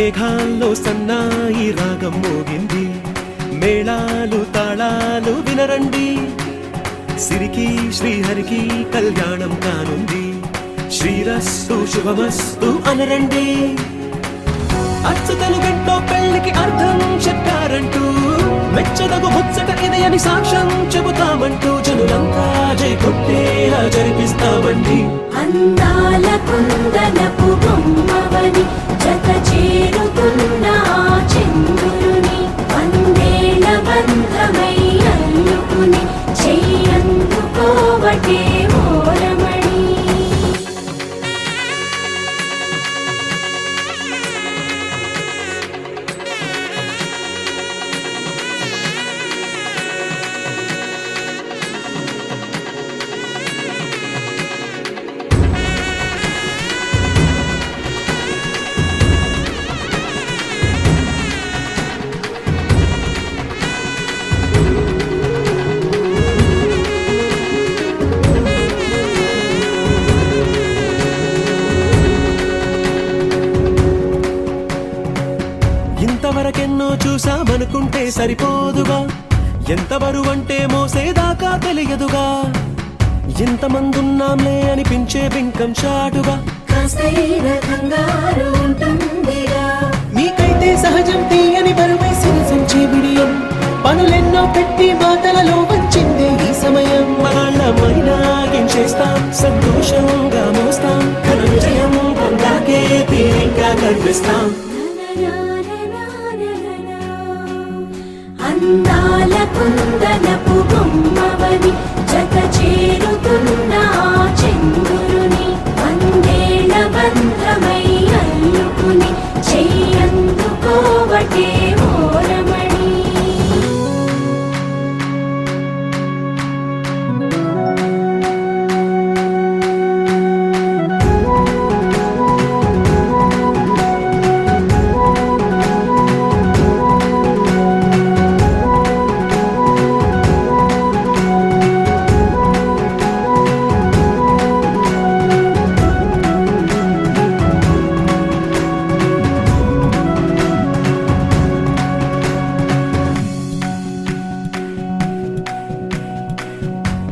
మేఘాల్లో సన్నాయి రాగం మోగింది, మేళాలు తాళాలు వినరండి, సిరికి శ్రీహరికి కళ్యాణం కానుంది, శ్రీరస్తు శుభమస్తు అనరండి. అచ్చతలు గంటో పెళ్లికి అర్థం చెప్పారంటూ, మెచ్చదగు ముచ్చట ఇది అని సాక్ష్యం చెబుతామంటూ, జనులంతా జై కొట్టేలా జరిపిస్తామండి. అందాల కుందనపు బొమ్మవని జత చేరుతున్న చంద్రుని, వందేళ్ల బంధమై అల్లుకుని చెయ్యందుకోవటే ఓరమణి. ఇంతవరకెన్నో చూసామనుకుంటే సరిపోదుగా, ఎంత బరువంటే మోసేదాకా తెలియదుగా, ఎంతమందున్నాంలే అనిపించే బింకం చాటుగా, మీకైతే సహజం తీయని బరువై సిరిసంచే బిడియం, పనులెన్నో పెట్టి మాటలలో వచ్చిందే ఈ సమయం. మనాళ్ళమైనా చేస్తాం, సంతోషంగా మోస్తాం, ఘన విజయం పొందాకే తీరిగ్గా కనిపిస్తాం. అందాల కుందనపు బొమ్మవని జత చేరుతున్న చంద్రుని, వందేళ్ల బంధమై అల్లుకుని చెయ్యందుకోవటే ఓరమణి.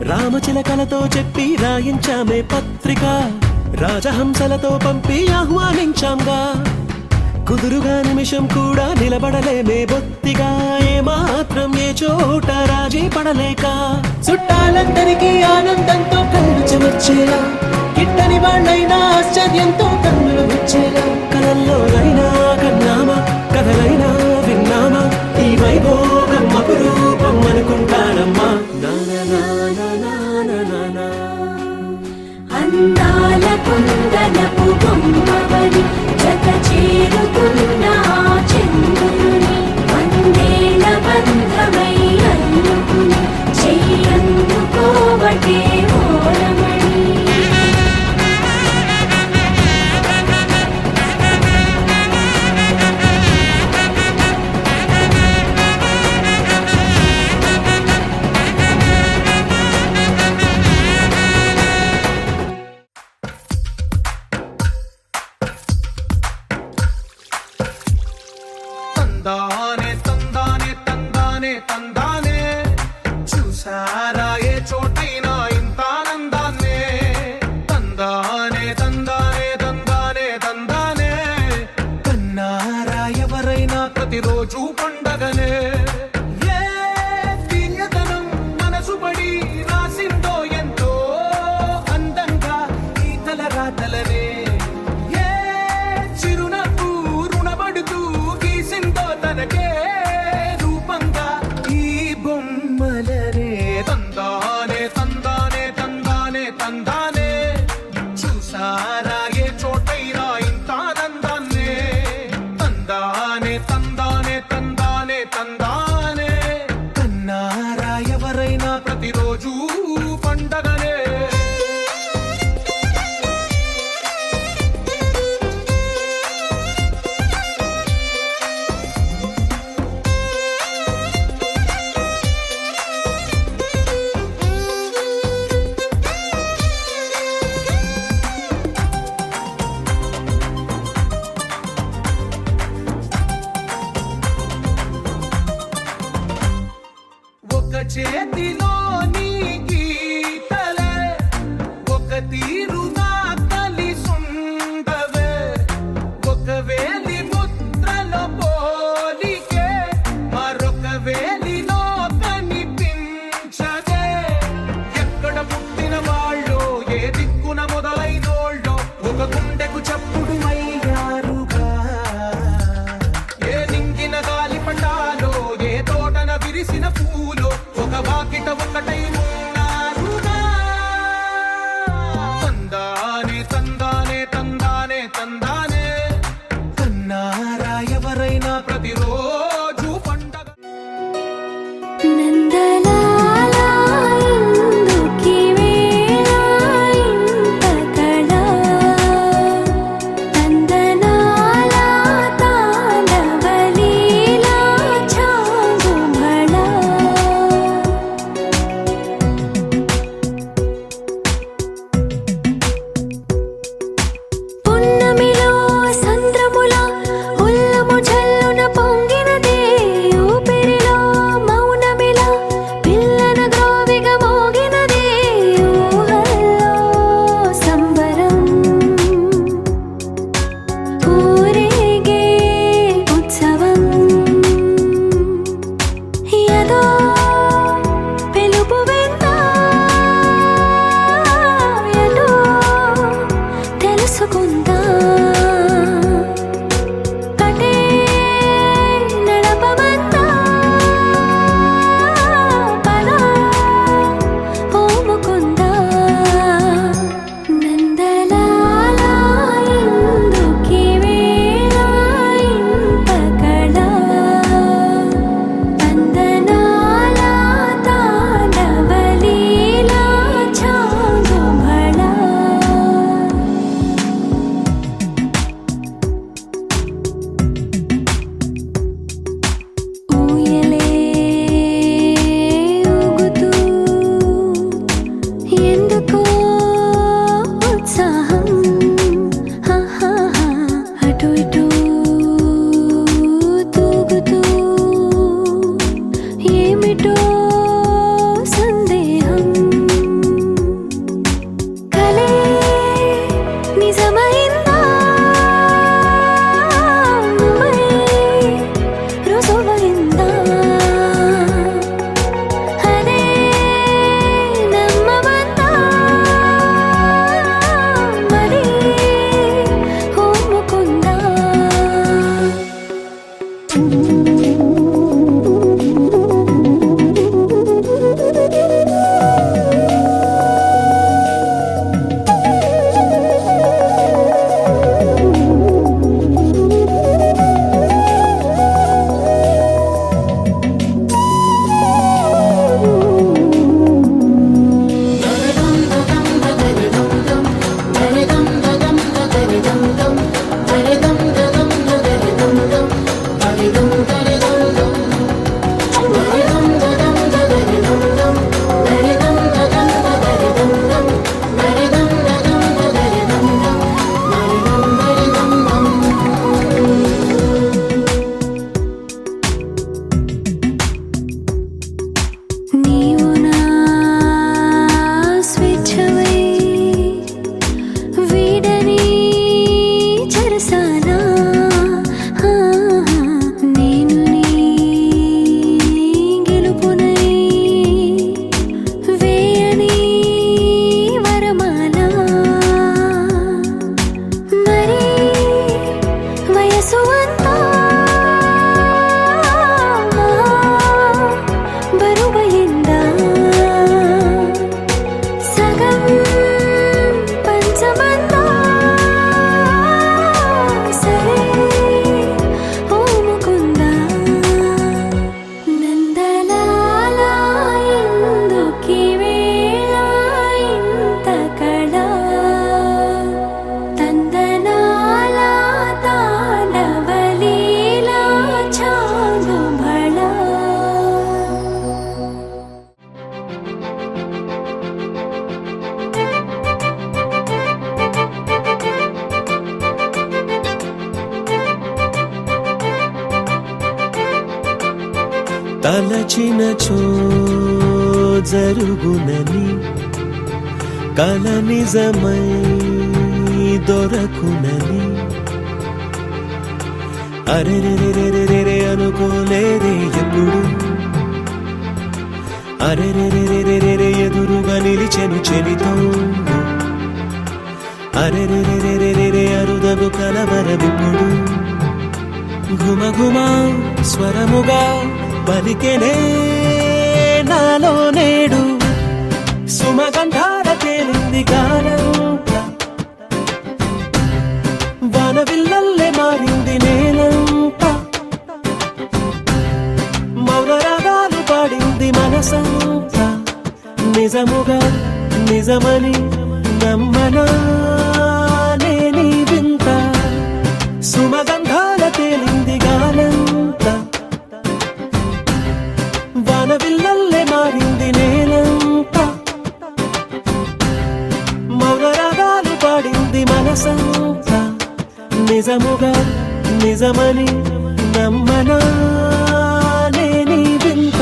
రామచిలకలతో చెప్పి రాయించామే పత్రిక, రాజహంసలతో పంపి ఆహ్వానించాంగా, కుదురుగా నిమిషం కూడా నిలబడలేమే బొత్తిగా, ఏమాత్రం ఏ చోట రాజీ పడలేక, చుట్టాలందరికీ ఆనందంతో కళ్ళు చెమర్చేలా, గిట్టని వాళ్ళైనా ఆశ్చర్యంతో కన్నులు వచ్చేలా, కలల్లోనైనా కన్నామా, కథలైనా విన్నామా, ఈ వైభోగం అపురూపం అనుకుంటానమ్మా. అందాల కుందనపు బొమ్మవని జత చేరుతున్న చంద్రుని, వందేళ్ల బంధమై అల్లుకుని చెయ్యందుకోవటే ఓరమణి. తందానే తందానే తందానే తందానే, చూసారా ఏ చోటైనా ఇంత ఆనందాన్నే. తందానే తందానే తందానే తందానే, కన్నారా ఎవరైనా ప్రతిరోజు పండగనే. ఏ దివ్యతనం మనసు పడి రాసిందో ఎంతో అందంగా ఈ తలరాతలనే, ఏ చిరునవ్వు రుణపడుతూ గీసిందో తనకే రూపంగా ఈ బొమ్మలనే. తందానే తందానే తందానే తందానే, చూసారా ఏ చోటైనా ఇంత ఆనందాన్నే. తందానే తందానే తందానే తందానే, కన్నారా ఎవరైనా ప్రతిరోజు పండగనే. తలచినచో జరుగునని కల నిజమై దొరకునని అరెరెరెరెరెరె అనుకోలేదే ఎప్పుడు అరెరెరెరెరెరె ఎదురుగా నిలిచెను చెలితో అరెరెరెరెరెరె అరుదగు కలవరమిప్పుడు ఘుమఘుమ స్వరముగా పలికెనే నాలో నేడు సుమగంధార తేలింది గానంత వానవిల్లల్లే మారింది నేలంత మౌనరాగాలు పాడింది మనసంత నిజముగా నిజమని నమ్మనా నేనీ వింత సుమగంధాల తేలింది గానంత వానవిల్లల్లే మారింది నేలంత మౌనరాగాలు పాడింది మనసంత నిజముగా నిజమని నమ్మనా నేనీ వింత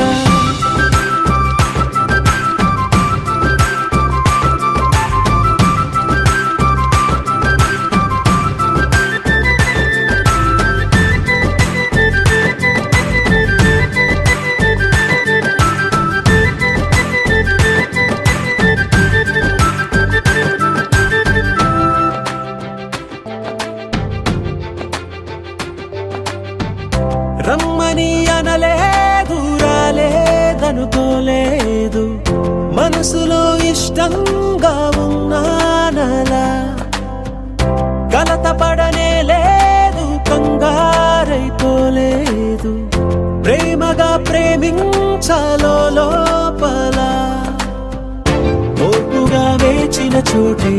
రమ్మని అనలేదు రాలేదనుకోలేదు మనసులో ఇష్టంగా ఉన్నానలా కలత పడనే లేదు కంగారైపోలేదు ప్రేమగా ప్రేమించాలో లోపల ఓర్పుగా వేచిన చోటే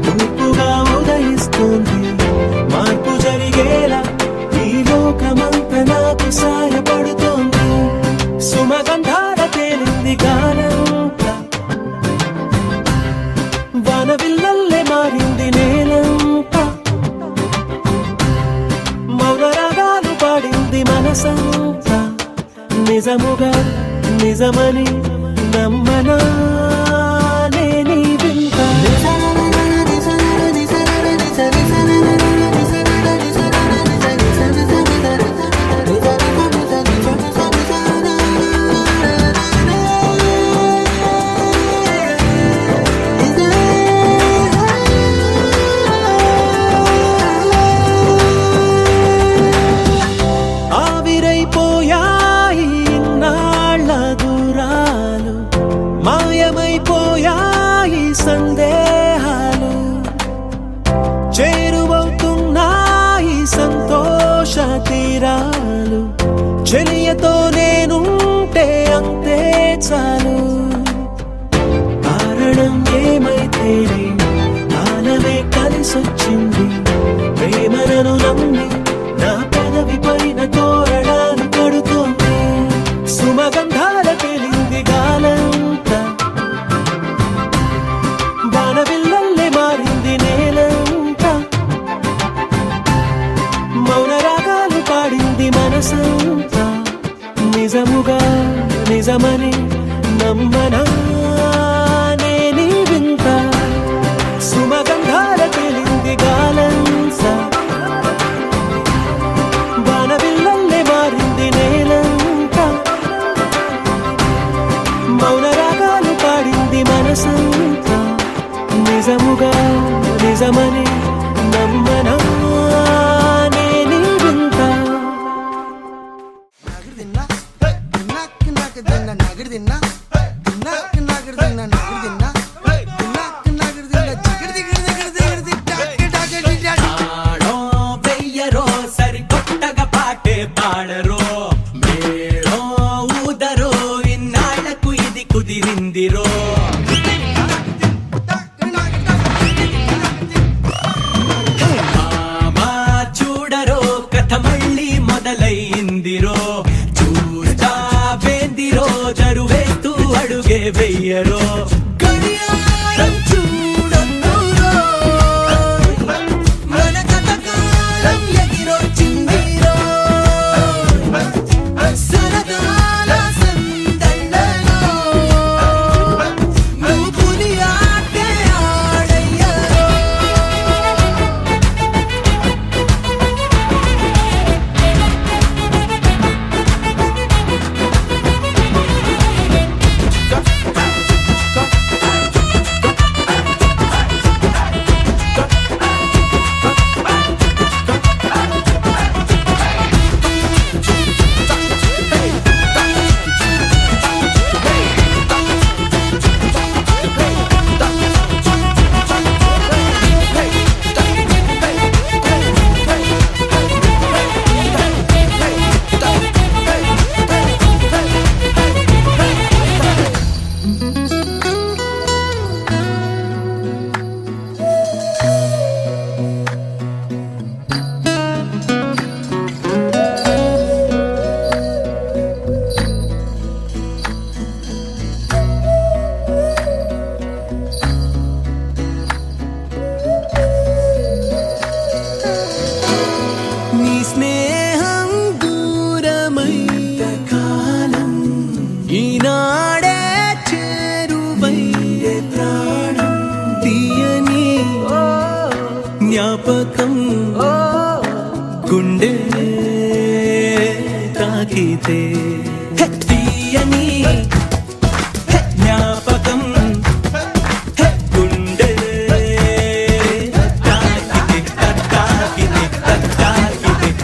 తూర్పుగా ఉదయిస్తుంది మార్పు జరిగేలా ఈ లోకమంత నాకు సాయపడుతోంది సుమగంధార తేలింది గానంత వానవిల్లల్లే మారింది నేలంత మౌనరాగాలు పాడింది మనసంత నిజముగా నిజమని నమ్మనా నేనీ వింత ఆవిరైపోయాయి ఇన్నాళ్ళ దూరాలు మాయమైపోయాయి సందేహాలు చేరువవుతున్నాయి సంతోష తీరాలు చెలియతో నేనుంటే అంతే చాలు కారణం ఏమైతేనే కాలమే కలిసొచ్చింది ప్రేమను నమ్మి నా పెదవి పైన తోరణాలు కడుతోంది సుమగంధాల తేలింది గాలంత వానవిల్లల్లే మారింది నేలంత మౌనరాగాలు పాడింది మనసంత నిజముగా నిజమని నమ్మనా నేనీ వింత సుమగంధాల తేలింది గాలంత వానవిల్లల్లే మారింది నేలంత మౌనరాగాలు పాడింది మనసంత నిజముగా నిజమని నమ్మనా నేనీ వింత ఆడో వెయ్యరో సరికొత్తగా పాటే పాడరో మేళో ఊదరో ఇన్నాళ్లకు ఇది కుదిరిందిరో మామా చూడరో కథ మళ్ళీ మొదలైందిరో చూస్తా వేందిరో జరువేస్తూ అడుగే వెయ్యరో గడియారం చూడొద్దురో మన కథకాలం ఎగిరొచ్చిందిరో సరదాల జ్ఞాపకం గుండె తాకితే తీయని జ్ఞాపకం గుండె తాకితే తాకితే తాకితే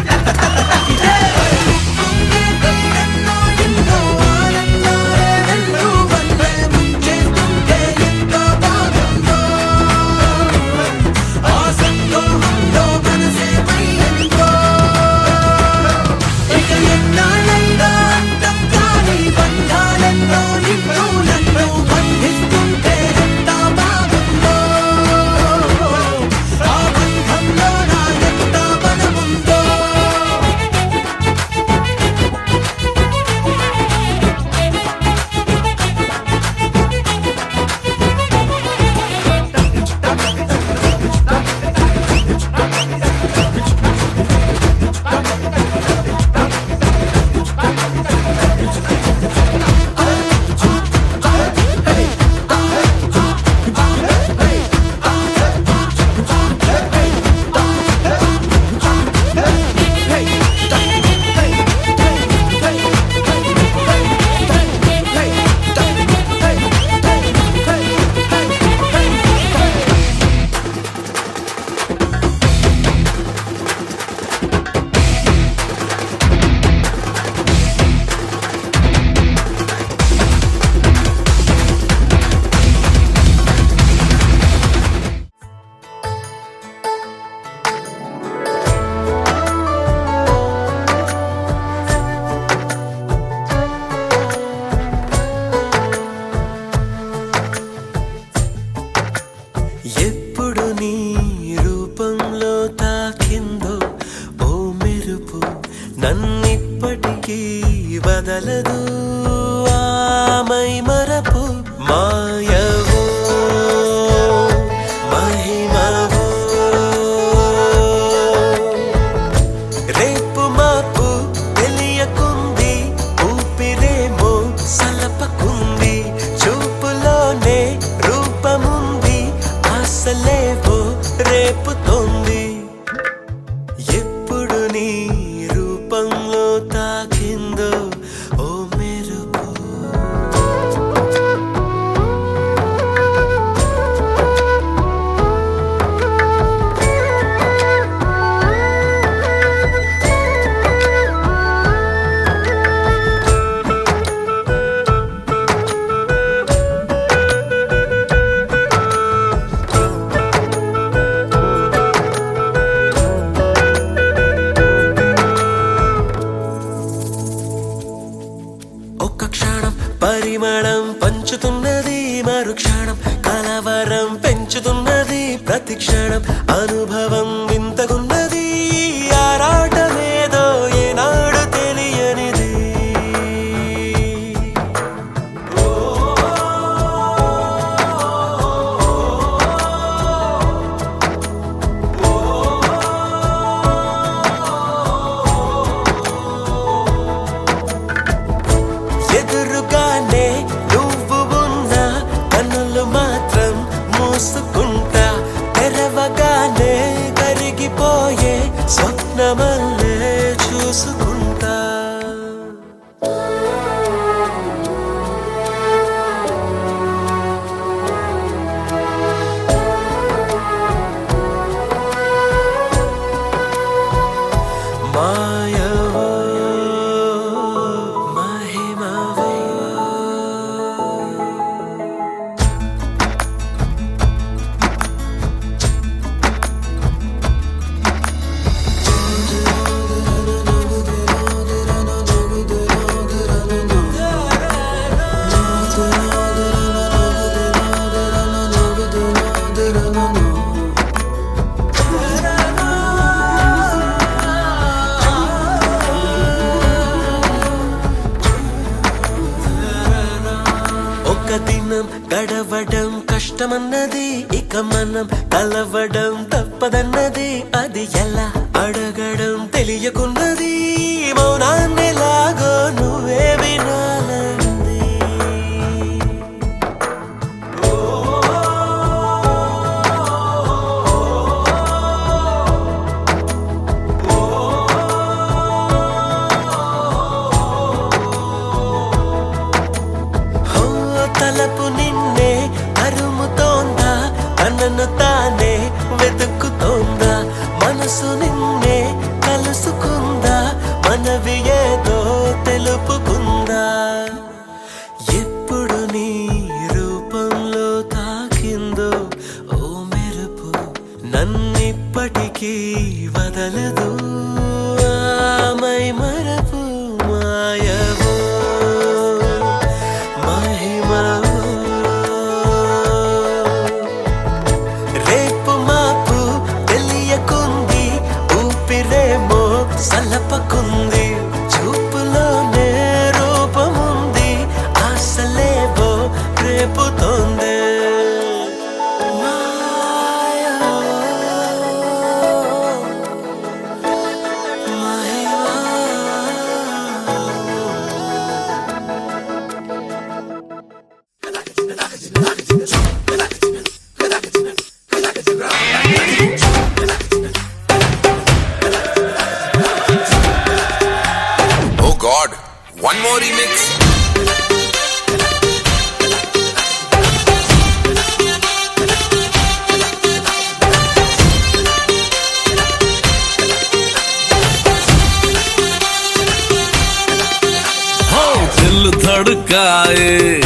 ఎప్పుడు నీ రూపంలో తాకిందో ఓ మెరుపు నన్నిప్పటికీ వదలదు ఆమై మరపు మాయవో మహిమవో రేపు మాపు తెలియకుంది ఊపిరేమో సలపకుంది చూపులోనే రూపముంది ఆశలేవో రేపుతోంది ఎప్పుడు నీ రూపంలో తాకిందో ఓ మెరుపు ఒక్క క్షణం పరిమళం పంచుతున్నది మరుక్షణం కలవరం పెంచుతున్నది ప్రతి క్షణం అనుభవం వింతగున్నది ఆరాటమేదో ఏనాడు తెలియనిది ఎదురుగానే నువ్వు ఉన్నా కన్నులు మాత్రం మూసుకుంటా తెరవగానే కరిగిపోయే స్వప్నమల్లే చూసుకుంటా మాయవో మహిమవో ఒక దినం గడవడం కష్టమన్నది ఇక మనం కలవడం తప్పదన్నది అది ఎలా అడగడం తెలియకున్నది మౌనాన్నెలాగో నువ్వే వినాలంది తానే వెతుకుతోందా మనసు నిన్నే కలుసుకుందా మనవి ఏదో తెలుపుకుందా ఎప్పుడు నీ రూపంలో తాకిందో ఓ మెరుపు నన్నిప్పటికీ వదలదు ఆమై మరపు మాయవో మహిమవో రేపు మాపు తెలియకుంది ఊపిరేమో సలపకుంది చూపులోనే రూపముంది ఆశలేవో రేపుతోంది Oh God, one more remix. दिल धड़काए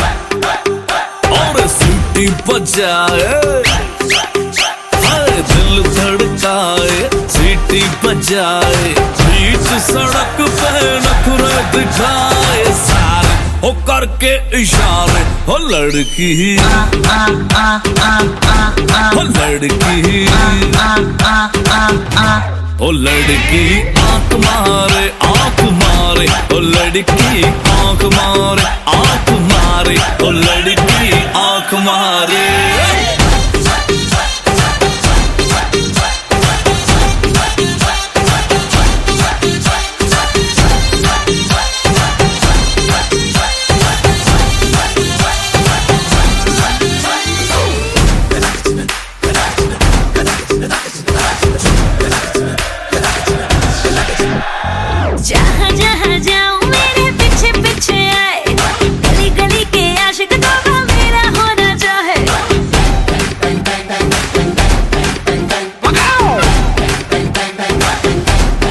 और सीटी बजाए दिल धड़काए सीटी बजाए बीच सड़क पे नखरे दिखाए सारे हो करके इशारे हो लड़की हो लड़की ओ लड़की आंख मारे ओ लड़की आंख मारे ओ लड़की आंख मारे जहाँ जहाँ जाऊँ मेरे पीछे पीछे आए गली गली के आशिक तो वो मेरा होना चाहे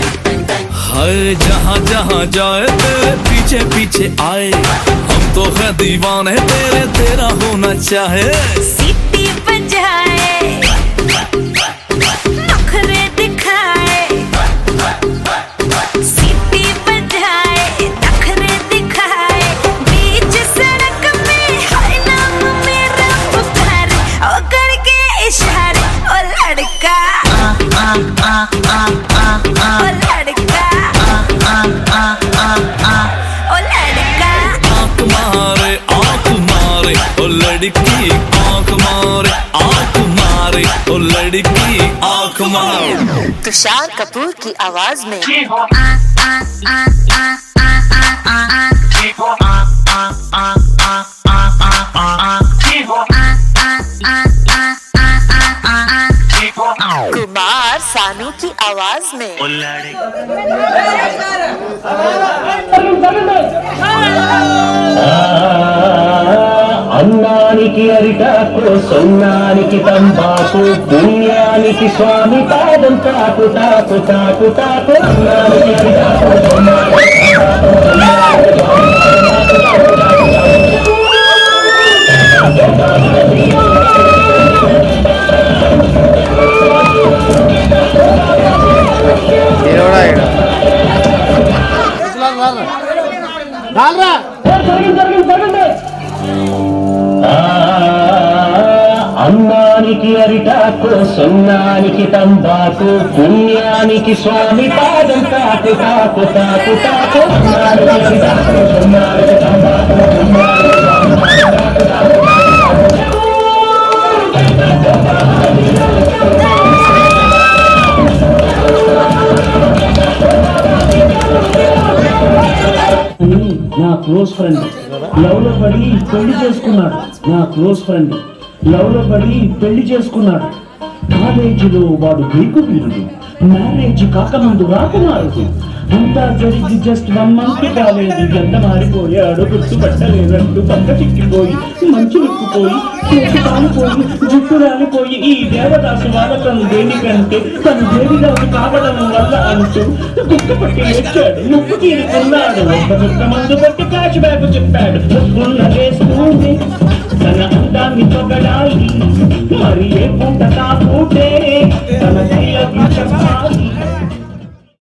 हाय जहाँ जहाँ जाए तेरे पीछे पीछे आए हम तो है दीवाने तेरे तेरा होना चाहे सीटी बजाए नखरे दिखाए सीटी बजाए नखरे दिखाए बीच सड़क में हर नाम मेरा पुकारे ओ करके इशारे ओ लड़का ओ लड़का ओ लड़का आंख मारे ओ लड़की आंख मारे ओ लड़की आंख मारे तुषार कपूर की आवाज में कुमार सानू की आवाज में అన్నానికి అరిటాకు సొన్నానికి తంబాకు పుణ్యానికి స్వామి పాదం తాకు తాకు తాకు తాకు అన్నానికి అరిటాకు సొన్నానికి అన్నానికి అరిటాకు సొన్నానికి తంబాకు పుణ్యానికి స్వామి పాదం తాకు తాకు తాకు తాకు అన్నానికి అరిటాకు సొన్నానికి తంబాకు పుణ్యానికి స్వామి నా క్లోజ్ ఫ్రెండ్ లవ్ లో పడి పెళ్లి చేసుకున్నాడు. నా క్లోజ్ ఫ్రెండ్ లవ్ లో పడి పెళ్లి చేసుకున్నాడు. కాలేజీలో వాడు గ్రీకు వీరుడు, మ్యారేజ్ కాకముందు రాకుమారుడు. అంతా జరిగి జస్ట్ 1 మంత్ కాలేదు, ఎంత మారిపోయాడు గుర్తుపట్టలేనట్టు, పక్క చిక్కిపోయి మంచు నిక్కుపోయి చేతి కాలిపోయి జుట్టు రాలిపోయి ఈ దేవదాసు వాడకం దేనికంటే తను దేవిదాసు కావడం వల్ల అంటూ కుక్క పట్టి వచ్చాడు, ముక్కు తీరుకున్నాడు, ఒక్క చుక్క మందు పెట్టి క్యాష్ బ్యాక్ చెప్పాడు. ఉన్న వేసుకుంది తన అందాన్ని పొగడాలి, మరి ఏ పూట తాపుటే తన